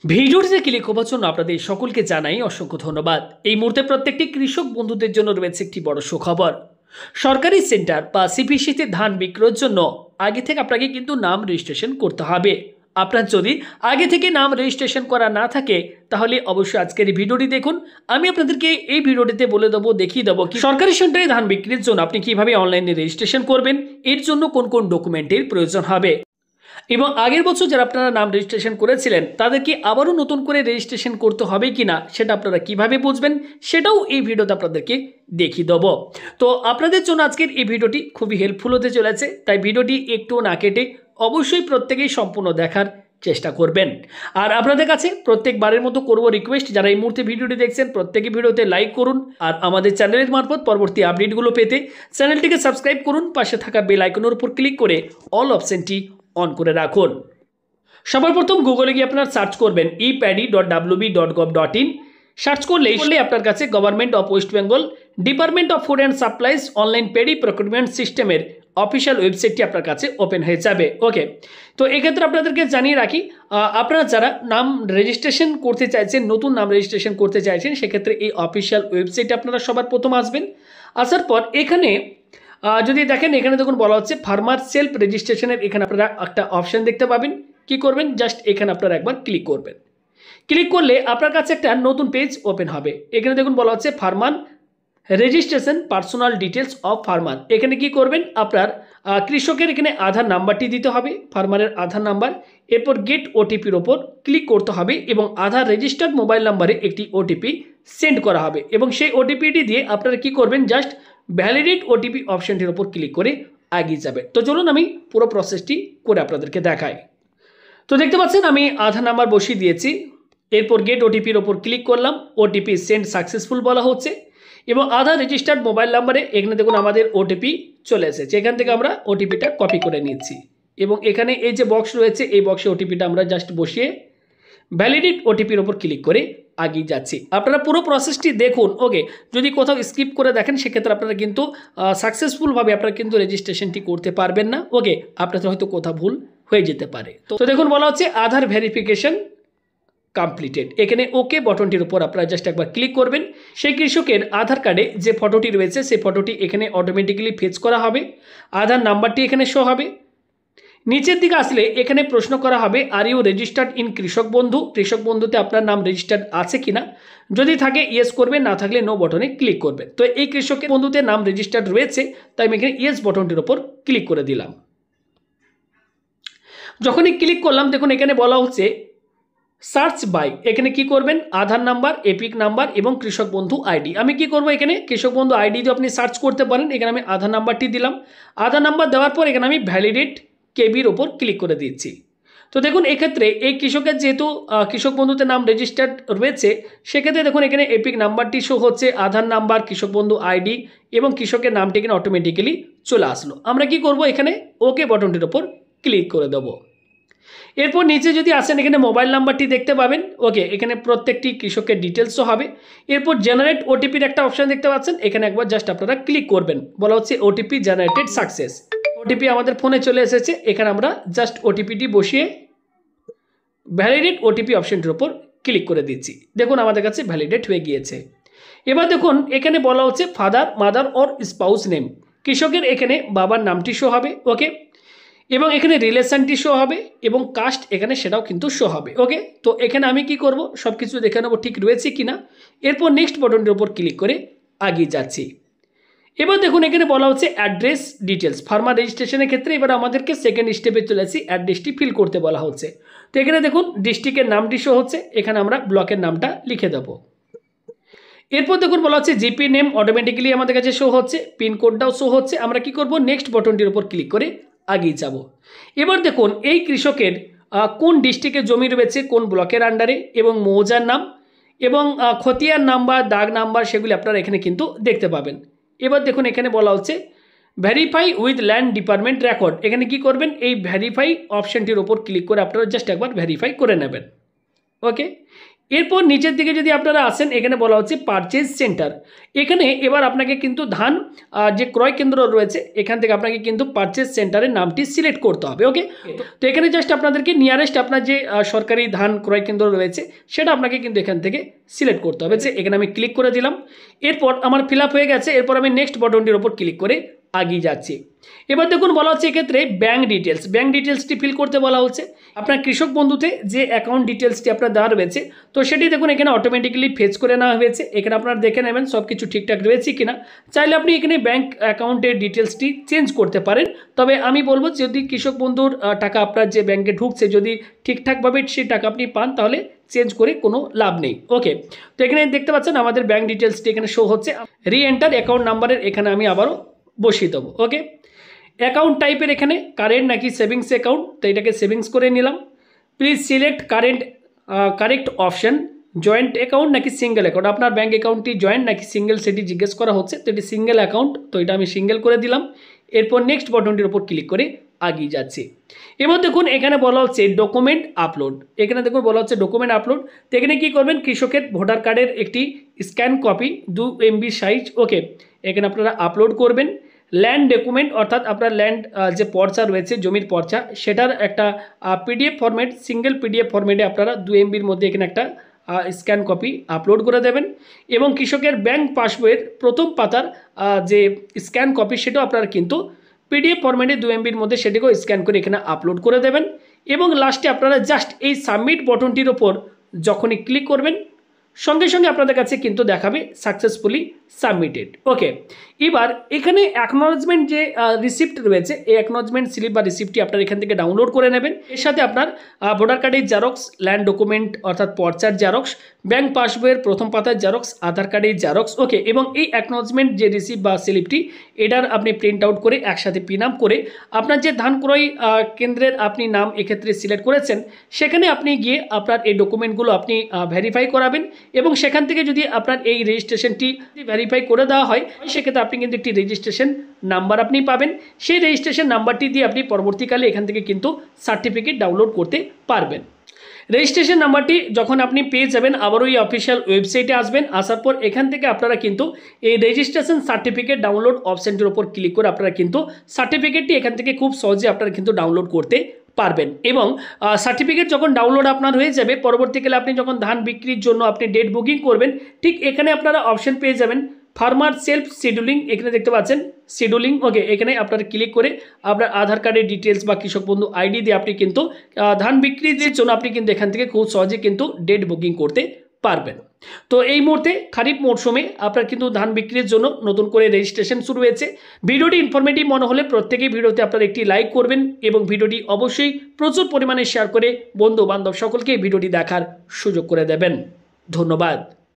ভিডিওটিতে ক্লিক হওয়ার জন্য আপনাদের সকলকে জানাই অসংখ্য ধন্যবাদ। এই মুহূর্তে প্রত্যেকটি কৃষক বন্ধুদের জন্য রয়েছে একটি বড় সুখবর। সরকারি সেন্টার বা সিপিসিতে ধান বিক্রয়ের জন্য আগে থেকে আপনাকে কিন্তু নাম রেজিস্ট্রেশন করতে হবে। আপনার যদি আগে থেকে নাম রেজিস্ট্রেশন করা না থাকে তাহলে অবশ্যই আজকের এই ভিডিওটি দেখুন। আমি আপনাদেরকে এই ভিডিওটিতে বলে দেবো, দেখিয়ে দেবো কি সরকারি সেন্টারে ধান বিক্রির জন্য আপনি কিভাবে অনলাইনে রেজিস্ট্রেশন করবেন, এর জন্য কোন কোন ডকুমেন্টের প্রয়োজন হবে এবং আগের বছর যারা আপনারা নাম রেজিস্ট্রেশন করেছিলেন তাদেরকে আবারও নতুন করে রেজিস্ট্রেশন করতে হবে কিনা সেটা আপনারা কিভাবে বুঝবেন সেটাও এই ভিডিওতে আপনাদেরকে দেখিয়ে দেবো। তো আপনাদের জন্য আজকের এই ভিডিওটি খুবই হেল্পফুল হতে চলেছে, তাই ভিডিওটি একটু না কেটে অবশ্যই প্রত্যেকেই সম্পূর্ণ দেখার চেষ্টা করবেন। আর আপনাদের কাছে প্রত্যেকবারের মতো করব রিকোয়েস্ট, যারা এই মুহূর্তে ভিডিওটি দেখছেন প্রত্যেকে ভিডিওতে লাইক করুন আর আমাদের চ্যানেলের মারফত পরবর্তী আপডেটগুলো পেতে চ্যানেলটিকে সাবস্ক্রাইব করুন, পাশে থাকা বেল আইকনের উপর ক্লিক করে অল অপশনটি অন করে রাখুন। সবার প্রথম গুগলে গিয়ে আপনারা সার্চ করবেন epaddy.wb.gov.in। সার্চ করলেই আপনার কাছে government of West Bengal department of food and supplies online paddy procurement সিস্টেমের অফিসিয়াল ওয়েবসাইটটি আপনার কাছে ওপেন হয়ে যাবে। ওকে, তো এক্ষেত্রে আপনাদেরকে জানিয়ে রাখি, আপনারা যারা নাম রেজিস্ট্রেশন করতে চাইছেন, নতুন নাম রেজিস্ট্রেশন করতে চাইছেন, সেক্ষেত্রে এই অফিসিয়াল ওয়েবসাইটে আপনারা সবার প্রথম আসবেন। আসার পর এখানে যদি দেখেন, এখানে দেখুন বলা হচ্ছে ফার্মার সেলফ রেজিস্ট্রেশনের এখানে আপনারা একটা অপশান দেখতে পাবেন। কি করবেন, জাস্ট এখানে আপনারা একবার ক্লিক করবেন। ক্লিক করলে আপনার কাছে একটা নতুন পেজ ওপেন হবে। এখানে দেখুন বলা হচ্ছে farmer registration personal details of farmer. এখানে কি করবেন, আপনার কৃষকের এখানে আধার নাম্বারটি দিতে হবে, ফার্মারের আধার নাম্বার। এরপর গেট ওটিপির ওপর ক্লিক করতে হবে এবং আধার রেজিস্টার্ড মোবাইল নাম্বারে একটি ওটিপি সেন্ড করা হবে এবং সেই ওটিপিটি দিয়ে আপনারা কি করবেন, জাস্ট ভ্যালিডেট ওটিপি অপশনটির ওপর ক্লিক করে এগিয়ে যাবে। তো চলুন আমি পুরো প্রসেসটি করে আপনাদেরকে দেখাই। তো দেখতে পাচ্ছেন আমি আধার নাম্বার বসিয়ে দিয়েছি, এরপর গেট ওটিপির ওপর ক্লিক করলাম, ওটিপি সেন্ড সাকসেসফুল বলা হচ্ছে এবং আধার রেজিস্টার্ড মোবাইল নাম্বারে এখানে দেখুন আমাদের ওটিপি চলে এসেছে। এখান থেকে আমরা ওটিপিটা কপি করে নিচ্ছি এবং এখানে এই যে বক্স রয়েছে এই বক্সে ওটিপিটা আমরা জাস্ট বসিয়ে ভ্যালিডেট ওটিপির ওপর ক্লিক করে এগিয়ে যাচ্ছি। আপনারা পুরো প্রসেসটি দেখুন। ওকে, যদি কোথাও স্কিপ করে দেখেন সেক্ষেত্রে আপনারা কিন্তু সাকসেসফুলভাবে আপনারা কিন্তু রেজিস্ট্রেশনটি করতে পারবেন না। ওকে, আপনাদের হয়তো কোথাও ভুল হয়ে যেতে পারে। তো দেখুন বলা হচ্ছে আধার ভেরিফিকেশন কমপ্লিটেড। এখানে ওকে বটনটির উপর আপনারা জাস্ট একবার ক্লিক করবেন। সেই কৃষকের আধার কার্ডে যে ফটোটি রয়েছে সেই ফটোটি এখানে অটোমেটিক্যালি ফেচ করা হবে, আধার নাম্বারটি এখানে শো হবে। নিচের দিকে আসলে এখানে প্রশ্ন করা হবে আর ইউ রেজিস্টার্ড ইন কৃষক বন্ধু, কৃষক বন্ধুতে আপনার নাম রেজিস্টার্ড আছে কিনা। যদি থাকে ইয়েস করবেন, না থাকলে নো বটনে ক্লিক করবেন। তো এই কৃষকের বন্ধুতে নাম রেজিস্টার্ড রয়েছে, তাই আমি এখানে ইয়েস বটনটির ওপর ক্লিক করে দিলাম। যখনই ক্লিক করলাম দেখুন এখানে বলা হচ্ছে সার্চ বাই। এখানে কি করবেন, আধার নাম্বার, এপিক নাম্বার এবং কৃষক বন্ধু আইডি। আমি কি করব, এখানে কৃষক বন্ধু আইডি দিয়ে আপনি সার্চ করতে পারেন। এখানে আমি আধার নাম্বারটি দিলাম। আধার নাম্বার দেওয়ার পর এখানে আমি ভ্যালিডেট কেবির ওপর ক্লিক করে দিচ্ছি। তো দেখুন এক্ষেত্রে এই কৃষকের যেহেতু কৃষক বন্ধুতে নাম রেজিস্টার্ড রয়েছে, সেক্ষেত্রে দেখুন এখানে এপিক নাম্বারটি শো হচ্ছে, আধার নাম্বার, কৃষক বন্ধু আইডি এবং কৃষকের নামটি এখানে অটোমেটিক্যালি চলে আসলো। আমরা কি করব, এখানে ওকে বটনটির ওপর ক্লিক করে দেবো। এরপর নিচে যদি আসেন এখানে মোবাইল নাম্বারটি দেখতে পাবেন। ওকে, এখানে প্রত্যেকটি কৃষকের ডিটেলসও হবে। এরপর জেনারেট ওটিপির একটা অপশান দেখতে পাচ্ছেন, এখানে একবার জাস্ট আপনারা ক্লিক করবেন। বলা হচ্ছে ওটিপি জেনারেটেড সাকসেস। ওটিপি আমাদের ফোনে চলে এসেছে, এখানে আমরা জাস্ট ওটিপিটি বসিয়ে ভ্যালিডেট ওটিপি অপশনটির ওপর ক্লিক করে দিচ্ছি। দেখুন আমাদের কাছে ভ্যালিডেট হয়ে গিয়েছে। এবার দেখুন এখানে বলা হচ্ছে father, mother or spouse name. কৃষকের এখানে বাবার নামটি শো হবে। ওকে, এবং এখানে রিলেশনটি শো হবে এবং কাস্ট এখানে সেটাও কিন্তু শো হবে। ওকে, তো এখানে আমি কি করব, সব কিছু দেখে নেবো ঠিক রয়েছে কিনা। এরপর নেক্সট বটনটির উপর ক্লিক করে এগিয়ে যাচ্ছি। এবার দেখুন এখানে বলা হচ্ছে অ্যাড্রেস ডিটেলস। ফার্মার রেজিস্ট্রেশনের ক্ষেত্রে এবার আমাদেরকে সেকেন্ড স্টেপে চলে আসি, অ্যাড্রেসটি ফিল করতে বলা হচ্ছে। তো এখানে দেখুন ডিস্ট্রিক্টের নামটি শো হচ্ছে, এখানে আমরা ব্লকের নামটা লিখে দেবো। এরপর দেখুন বলা হচ্ছে জিপি নেম অটোমেটিক্যালি আমাদের কাছে শো হচ্ছে, পিনকোডটাও শো হচ্ছে। আমরা কি করব, নেক্সট বটনটির উপর ক্লিক করে এগিয়ে যাব। এবার দেখুন এই কৃষকের কোন ডিস্ট্রিক্টে জমি রয়েছে, কোন ব্লকের আন্ডারে এবং মৌজার নাম এবং খতিয়ান নাম্বার, দাগ নাম্বার সেগুলি আপনারা এখানে কিন্তু দেখতে পাবেন। এবার দেখুন এখানে বলা হচ্ছে verify with land department record. এখানে কি করবেন, এই ভেরিফাই অপশানটির ওপর ক্লিক করে আপনারা জাস্ট একবার ভেরিফাই করে নেবেন। ওকে, এরপর নিচের দিকে যদি আপনারা আসেন, এখানে বলা হচ্ছে পারচেজ সেন্টার। এখানে এবার আপনাকে কিন্তু ধান যে ক্রয় কেন্দ্র রয়েছে এখান থেকে আপনাকে কিন্তু পারচেজ সেন্টারের নামটি সিলেক্ট করতে হবে। ওকে, তো এখানে জাস্ট আপনাদেরকে নিয়ারেস্ট আপনার যে সরকারি ধান ক্রয় কেন্দ্র রয়েছে সেটা আপনাকে কিন্তু এখান থেকে সিলেক্ট করতে হবে। এখানে আমি ক্লিক করে দিলাম। এরপর আমার ফিল আপ হয়ে গেছে। এরপর আমি নেক্সট বাটনটির ওপর ক্লিক করে আগিয়ে যাচ্ছি। এবার দেখুন বলা হচ্ছে এক্ষেত্রে ব্যাঙ্ক ডিটেলসটি ফিল করতে বলা হচ্ছে। আপনার কৃষক বন্ধুতে যে অ্যাকাউন্ট ডিটেলসটি আপনার দেওয়া রয়েছে তো সেটি দেখুন এখানে অটোমেটিক্যালি ফেচ করে নেওয়া হয়েছে। এখানে আপনারা দেখে নেবেন সব কিছু ঠিকঠাক রয়েছে কিনা। চাইলে আপনি এখানে ব্যাঙ্ক অ্যাকাউন্টের ডিটেলসটি চেঞ্জ করতে পারেন, তবে আমি বলবো যদি কৃষক বন্ধুর টাকা আপনার যে ব্যাঙ্কে ঢুকছে যদি ঠিকঠাকভাবে সেই টাকা আপনি পান তাহলে চেঞ্জ করে কোনো লাভ নেই। ওকে, তো এখানে দেখতে পাচ্ছেন আমাদের ব্যাঙ্ক ডিটেলসটি এখানে শো হচ্ছে। রি এন্টার অ্যাকাউন্ট নাম্বারের এখানে আমি আবারও বসিয়ে দেবো। ওকে, অ্যাকাউন্ট টাইপের এখানে কারেন্ট নাকি সেভিংস অ্যাকাউন্ট, তো এটাকে সেভিংস করে নিলাম। Please select correct option, joint account নাকি সিঙ্গেল অ্যাকাউন্ট, আপনার ব্যাঙ্ক অ্যাকাউন্টটি জয়েন্ট নাকি সিঙ্গেল সেটি জিজ্ঞেস করা হচ্ছে। তো এটি সিঙ্গেল অ্যাকাউন্ট, তো এটা আমি সিঙ্গেল করে দিলাম। এরপর নেক্সট বাটনটির উপর ক্লিক করে আগিয়ে যাচ্ছি। এবার দেখুন এখানে বলা হচ্ছে ডকুমেন্ট আপলোড। এখানে দেখুন বলা হচ্ছে ডকুমেন্ট আপলোড। তো এখানে কী করবেন, কৃষকের ভোটার কার্ডের একটি স্ক্যান কপি 2 MB সাইজ। ওকে, এখানে আপনারা আপলোড করবেন। ল্যান্ড ডকুমেন্ট অর্থাৎ আপনার ল্যান্ড যে পর্চা রয়েছে জমির পর্চা সেটার একটা PDF ফরম্যাট, সিঙ্গেল PDF ফরম্যাটে আপনারা 2 MBর মধ্যে এখানে একটা স্ক্যান কপি আপলোড করে দেবেন। এবং কৃষকের ব্যাংক পাসবইয়ের প্রথম পাতার যে স্ক্যান কপি সেটাও আপনারা কিন্তু PDF ফরম্যাটে 2 MBর মধ্যে সেটিকেও স্ক্যান করে এখানে আপলোড করে দেবেন। এবং লাস্টে আপনারা জাস্ট এই সাবমিট বাটনটির ওপর যখনই ক্লিক করবেন সঙ্গে সঙ্গে আপনাদের কাছে কিন্তু দেখাবে সাকসেসফুলি সাবমিটেড। ওকে, এবার এখানে অ্যাকনলেজমেন্ট যে রিসিপ্ট রয়েছে এই অ্যাকনলেজমেন্ট স্লিপ বা রিসিপ্টটি আপনারা এখান থেকে ডাউনলোড করে নেবেন। এর সাথে আপনার ভোটার কার্ডের জেরক্স, ল্যান্ড ডকুমেন্ট অর্থাৎ পর্চার জেরক্স, ব্যাংক পাসবইয়ের প্রথম পাতার জেরক্স, আধার কার্ডের জেরক্স। ওকে, এবং এই অ্যাকনলেজমেন্ট যে রিসিপ্ট বা স্লিপটি এটার আপনি প্রিন্ট আউট করে একসাথে পিন আপ করে আপনার যে ধান ক্রয় কেন্দ্রের আপনি নাম এক্ষেত্রে সিলেক্ট করেছেন সেখানে আপনি গিয়ে আপনার এই ডকুমেন্টগুলো আপনি ভেরিফাই করাবেন। এবং সেখান থেকে যদি আপনার এই রেজিস্ট্রেশনটি ভেরিফাই করে দেওয়া হয় সেক্ষেত্রে আপনি কিন্তু একটি রেজিস্ট্রেশন নাম্বার আপনি পাবেন। সেই রেজিস্ট্রেশন নাম্বারটি দিয়ে আপনি পরবর্তীকালে এখান থেকে কিন্তু সার্টিফিকেট ডাউনলোড করতে পারবেন। রেজিস্ট্রেশন নাম্বারটি যখন আপনি পেয়ে যাবেন আবারও এই অফিসিয়াল ওয়েবসাইটে আসবেন। আসার পর এখান থেকে আপনারা কিন্তু এই রেজিস্ট্রেশন সার্টিফিকেট ডাউনলোড অপশনটির উপর ক্লিক করে আপনারা কিন্তু সার্টিফিকেটটি এখান থেকে খুব সহজে আপনারা কিন্তু ডাউনলোড করতে পারবেন। এবং সার্টিফিকেট যখন ডাউনলোড আপনার হয়ে যাবে পরবর্তীকালে আপনি যখন ধান বিক্রির জন্য আপনি ডেট বুকিং করবেন ঠিক এখানে আপনারা অপশন পেয়ে যাবেন ফার্মার সেলফ শিডিউলিং। এখানে দেখতে পাচ্ছেন শিডিউলিং। ওকে, এখানে আপনারা ক্লিক করে আপনার আধার কার্ডের ডিটেলস বা কৃষক বন্ধু ID দিয়ে আপনি কিন্তু ধান বিক্রির জন্য আপনি কিন্তু এখান থেকে খুব সহজে কিন্তু ডেট বুকিং করতে পারবেন। তো এই মুহূর্তে খারিফ মরশুমে আপনার কিন্তু ধান বিক্রির জন্য নতুন করে রেজিস্ট্রেশন শুরু হয়েছে। ভিডিওটি ইনফরমেটিভ মনে হলে প্রত্যেকেই ভিডিওতে আপনারা একটি লাইক করবেন এবং ভিডিওটি অবশ্যই প্রচুর পরিমাণে শেয়ার করে বন্ধু বান্ধব সকলকে ভিডিওটি দেখার সুযোগ করে দেবেন। ধন্যবাদ।